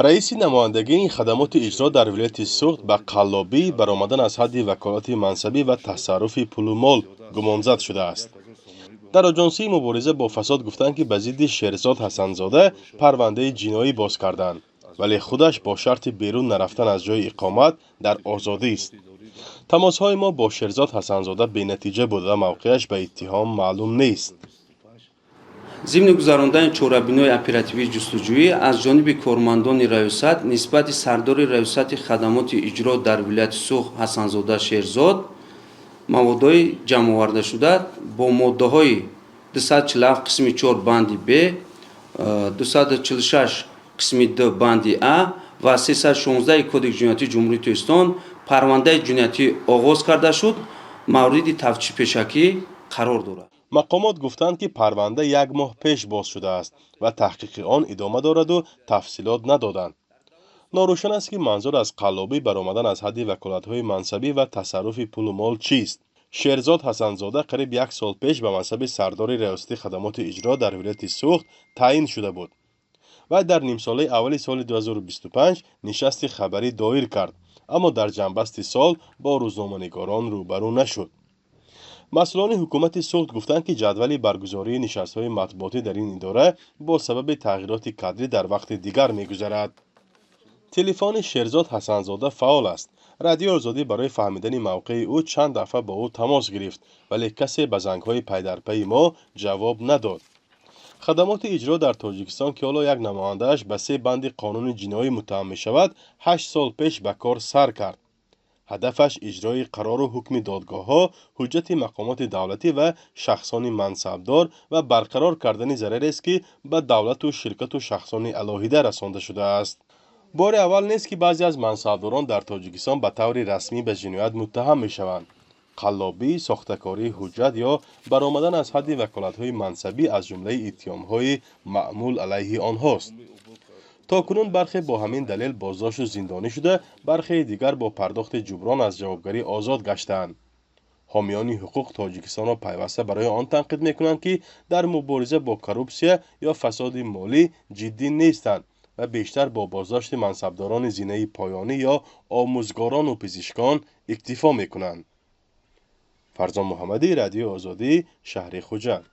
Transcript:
رئیس نمایندگی این خدمات اجرا در ولایت سوخت به قلابی برآمدن از حد وکالت منصبی و تصرف پول و مال گمانزد شده است. در آژانسی مبارزه با فساد گفتند که به ضد شهرزاد حسنزاده پرونده جنایی باز کردند، ولی خودش با شرط بیرون نرفتن از جای اقامت در آزادی است. تماس‌های ما با شهرزاد حسنزاده بی‌نتیجه بوده و موقعش به اتهام معلوم نیست. ضمن گذراندن چاره‌بینی اپراتیوی جستجویی از جانب کارمندان ریاست نسبت سردار ریاست خدمات اجرا در ولایت سوخت حسنزاده شهرزاد موادهای جمع آورده شده با ماده‌های 247 قسم 4 بند ب، 246 قسم 2 بند ا و 316 کدک جنایتی جمهوری توستان پرونده جنایتی آغاز کرده شد، مورد تفتیش پیشکی قرار دارد. مقامات گفتند که پرونده 1 ماه پیش باز شده است و تحقیق آن ادامه دارد و تفصیلات ندادند. ناروشن است که منظور از قلابی برآمدن از حد وکالت‌های منصبی و تصرف پول و مال چیست. شهرزاد حسنزاده قریب 1 سال پیش به منصب سردار ریاستی خدمات اجرا در ولایت سوخت تعیین شده بود و در نیم ساله اول سال 2025 نشست خبری دایر کرد، اما در جنبست سال با روزنامه‌نگاران روبرو نشد. مسئولان حکومت سوخت گفتند که جدول برگزاری نشست‌های مطبوعاتی در این اداره با سبب تغییرات کادری در وقت دیگر می‌گذرد. تلفن شهرزاد حسنزاده فعال است. رادیو آزادی برای فهمیدن موقع او چند دفعه با او تماس گرفت، ولی کسی به زنگ‌های پی در پی ما جواب نداد. خدمات اجرا در تاجیکستان که حالا یک نماینده‌اش به 3 بند قانون جنایی متهم می‌شود، 8 سال پیش به کار سر کرد. هدفش اجرای قرار و حکم دادگاه‌ها، حجت مقامات دولتی و شخصان منصبدار و برقرار کردن ضرری است که به دولت و شرکت و شخصان علاهیده رسانده شده است. بار اول نیست که بعضی از منصبداران در تاجیکستان به طور رسمی به جنایت متهم می‌شوند. قلابی، ساختکاری حجت یا برآمدن از حد وکالت‌های منصبی از جمله اتهام‌های معمول علیه آنهاست. تاکنون برخی با همین دلیل بازداشت و زندانی شده، برخی دیگر با پرداخت جبران از جوابگری آزاد گشتند. حامیان حقوق تاجیکستان را پیوسته برای آن تنقید می‌کنند که در مبارزه با کروپسیا یا فساد مالی جدی نیستند و بیشتر با بازداشت منصبداران زینه پایانی یا آموزگاران و پزشکان اکتفا می‌کنند. فرزان محمدی، رادیو آزادی، شهر خوجند.